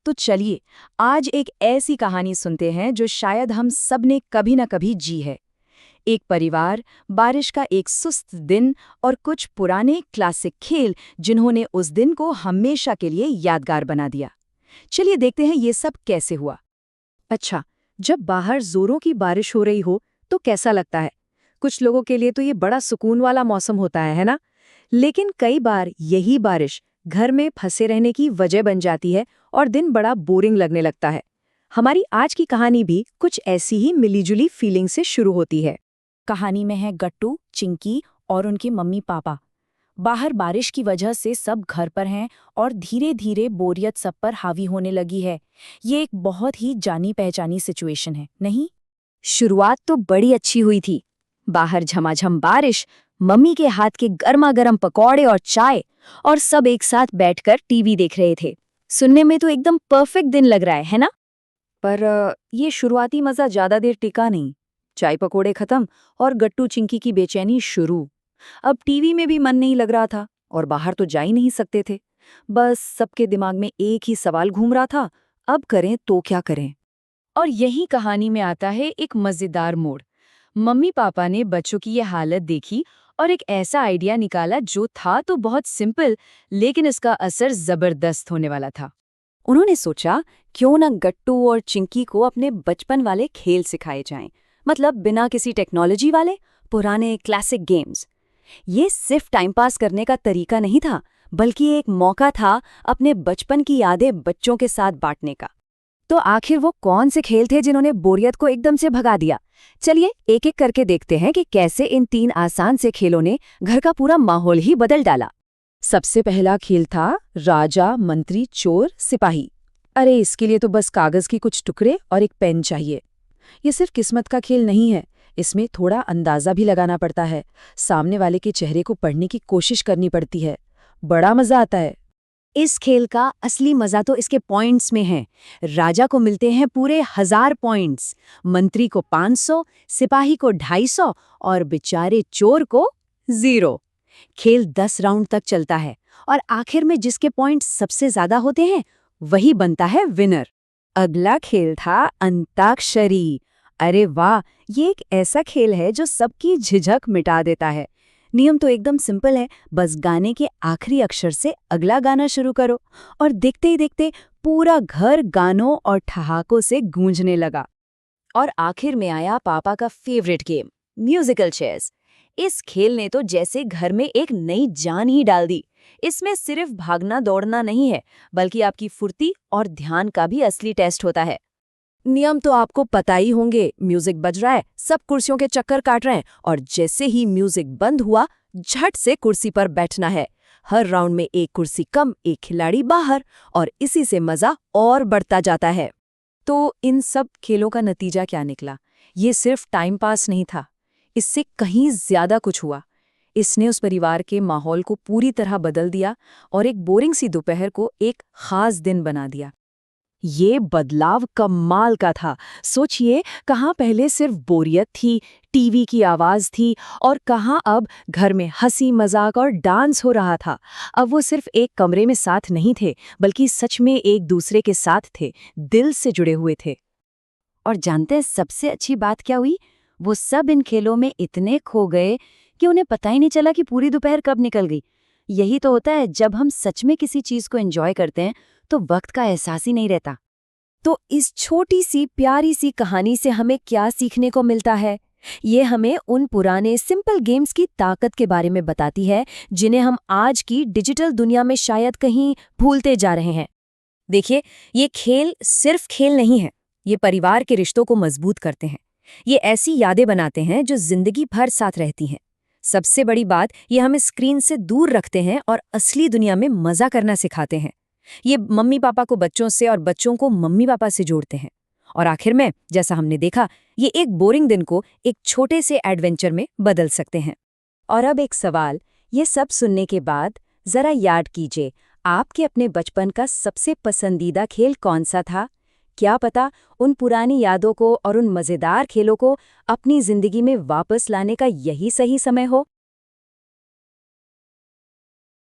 तो चलिए आज एक ऐसी कहानी सुनते हैं जो शायद हम सब ने कभी न कभी जी है। एक परिवार, बारिश का एक सुस्त दिन और कुछ पुराने क्लासिक खेल जिन्होंने उस दिन को हमेशा के लिए यादगार बना दिया। चलिए देखते हैं ये सब कैसे हुआ। अच्छा, जब बाहर जोरों की बारिश हो रही हो तो कैसा लगता है? कुछ लोगों के लिए तो ये बड़ा सुकून वाला मौसम होता है ना? लेकिन कई बार यही बारिश घर में फंसे रहने की वजह बन जाती है और दिन बड़ा बोरिंग लगने लगता है। हमारी आज की कहानी भी कुछ ऐसी ही मिलीजुली फीलिंग से शुरू होती है। कहानी में है गट्टू, चिंकी और उनके मम्मी पापा। बाहर बारिश की वजह से सब घर पर हैं और धीरे धीरे बोरियत सब पर हावी होने लगी है। ये एक बहुत ही जानी पहचानी सिचुएशन है, नहीं? शुरुआत तो बड़ी अच्छी हुई थी। बाहर झमाझम बारिश, मम्मी के हाथ के गर्मा गर्म पकौड़े और चाय, और सब एक साथ बैठकर टीवी देख रहे थे। सुनने में तो एकदम परफेक्ट दिन लग रहा है ना? पर ये शुरुआती मजा ज्यादा देर टिका नहीं। चाय पकोड़े खत्म और गट्टू चिंकी की बेचैनी शुरू। अब टीवी में भी मन नहीं लग रहा था और बाहर तो जा ही नहीं सकते थे। बस सबके दिमाग में एक ही सवाल घूम रहा था, अब करें तो क्या करें? और यही कहानी में आता है एक मजेदार मोड़। मम्मी पापा ने बच्चों की ये हालत देखी और एक ऐसा आइडिया निकाला जो था तो बहुत सिंपल, लेकिन इसका असर जबरदस्त होने वाला था। उन्होंने सोचा, क्यों ना गट्टू और चिंकी को अपने बचपन वाले खेल सिखाए जाएं, मतलब बिना किसी टेक्नोलॉजी वाले पुराने क्लासिक गेम्स। ये सिर्फ टाइम पास करने का तरीका नहीं था, बल्कि एक मौका था अपने बचपन की यादें बच्चों के साथ बांटने का। तो आखिर वो कौन से खेल थे जिन्होंने बोरियत को एकदम से भगा दिया? चलिए एक एक करके देखते हैं कि कैसे इन 3 आसान से खेलों ने घर का पूरा माहौल ही बदल डाला। सबसे पहला खेल था राजा, मंत्री, चोर, सिपाही। अरे इसके लिए तो बस कागज के कुछ टुकड़े और एक पेन चाहिए। ये सिर्फ किस्मत का खेल नहीं है, इसमें थोड़ा अंदाजा भी लगाना पड़ता है। सामने वाले के चेहरे को पढ़ने की कोशिश करनी पड़ती है। बड़ा मजा आता है। इस खेल का असली मजा तो इसके पॉइंट्स में है। राजा को मिलते हैं पूरे 1000 पॉइंट्स, मंत्री को 500, सिपाही को 250 और बेचारे चोर को 0। खेल 10 राउंड तक चलता है और आखिर में जिसके पॉइंट्स सबसे ज्यादा होते हैं वही बनता है विनर। अगला खेल था अंताक्षरी। अरे वाह, ये एक ऐसा खेल है जो सबकी झिझक मिटा देता है। नियम तो एकदम सिंपल है, बस गाने के आखिरी अक्षर से अगला गाना शुरू करो और देखते ही देखते पूरा घर गानों और ठहाकों से गूंजने लगा। और आखिर में आया पापा का फेवरेट गेम, म्यूजिकल चेयर्स। इस खेल ने तो जैसे घर में एक नई जान ही डाल दी। इसमें सिर्फ भागना दौड़ना नहीं है, बल्कि आपकी फुर्ती और ध्यान का भी असली टेस्ट होता है। नियम तो आपको पता ही होंगे। म्यूजिक बज रहा है, सब कुर्सियों के चक्कर काट रहे हैं और जैसे ही म्यूजिक बंद हुआ झट से कुर्सी पर बैठना है। हर राउंड में एक कुर्सी कम, एक खिलाड़ी बाहर, और इसी से मजा और बढ़ता जाता है। तो इन सब खेलों का नतीजा क्या निकला? ये सिर्फ टाइम पास नहीं था, इससे कहीं ज्यादा कुछ हुआ। इसने उस परिवार के माहौल को पूरी तरह बदल दिया और एक बोरिंग सी दोपहर को एक खास दिन बना दिया। ये बदलाव कमाल का था। सोचिए, कहाँ पहले सिर्फ बोरियत थी, टीवी की आवाज थी, और कहाँ अब घर में हंसी मजाक और डांस हो रहा था। अब वो सिर्फ एक कमरे में साथ नहीं थे, बल्कि सच में एक दूसरे के साथ थे, दिल से जुड़े हुए थे। और जानते हैं सबसे अच्छी बात क्या हुई? वो सब इन खेलों में इतने खो गए कि उन्हें पता ही नहीं चला कि पूरी दोपहर कब निकल गई। यही तो होता है, जब हम सच में किसी चीज को एंजॉय करते हैं तो वक्त का एहसास ही नहीं रहता। तो इस छोटी सी प्यारी सी कहानी से हमें क्या सीखने को मिलता है? ये हमें उन पुराने सिंपल गेम्स की ताकत के बारे में बताती है जिन्हें हम आज की डिजिटल दुनिया में शायद कहीं भूलते जा रहे हैं। देखिए, ये खेल सिर्फ खेल नहीं है, ये परिवार के रिश्तों को मजबूत करते हैं। ये ऐसी यादें बनाते हैं जो जिंदगी भर साथ रहती हैं। सबसे बड़ी बात, ये हमें स्क्रीन से दूर रखते हैं और असली दुनिया में मजा करना सिखाते हैं। ये मम्मी पापा को बच्चों से और बच्चों को मम्मी पापा से जोड़ते हैं। और आखिर में, जैसा हमने देखा, ये एक बोरिंग दिन को एक छोटे से एडवेंचर में बदल सकते हैं। और अब एक सवाल, ये सब सुनने के बाद जरा याद कीजिए, आपके अपने बचपन का सबसे पसंदीदा खेल कौन सा था? क्या पता उन पुरानी यादों को और उन मजेदार खेलों को अपनी जिंदगी में वापस लाने का यही सही समय हो।